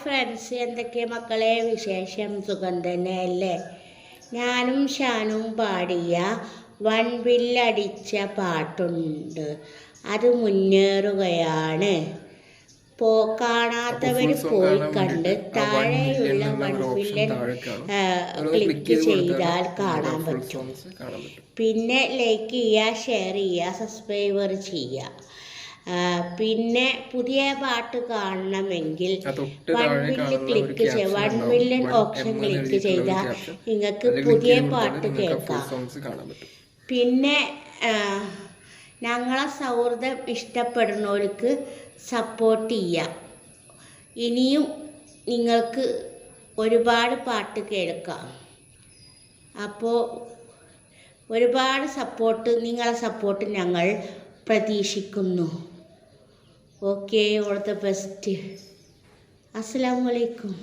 Friends, എന്തൊക്കെ മക്കളെ വിശേഷം? സുഖം തന്നെയല്ലേ? ഞാനും ഷാനും പാടിയ വൺവില്ലടിച്ച പാട്ടുണ്ട്, അത് മുന്നേറുകയാണ്. കാണാത്തവർ പോയി കണ്ട് താഴെയുള്ള വൺവില്ലൻ ക്ലിക്ക് ചെയ്താൽ കാണാൻ പറ്റും. പിന്നെ ലൈക്ക് ചെയ്യുക, ഷെയർ ചെയ്യുക, സബ്സ്ക്രൈബർ ചെയ്യുക. പിന്നെ പുതിയ പാട്ട് കാണണമെങ്കിൽ വൺ മില്യൺ ഓപ്ഷൻ ക്ലിക്ക് ചെയ്താൽ നിങ്ങൾക്ക് പുതിയ പാട്ട് കേൾക്കാം. പിന്നെ ഞങ്ങളെ സൗഹൃദം ഇഷ്ടപ്പെടുന്നവർക്ക് സപ്പോർട്ട് ചെയ്യാം. ഇനിയും നിങ്ങൾക്ക് ഒരുപാട് പാട്ട് കേൾക്കാം. അപ്പോൾ ഒരുപാട് നിങ്ങളെ സപ്പോർട്ട് ഞങ്ങൾ പ്രതീക്ഷിക്കുന്നു. Okay, all the best. അസ്സലാമു അലൈക്കും.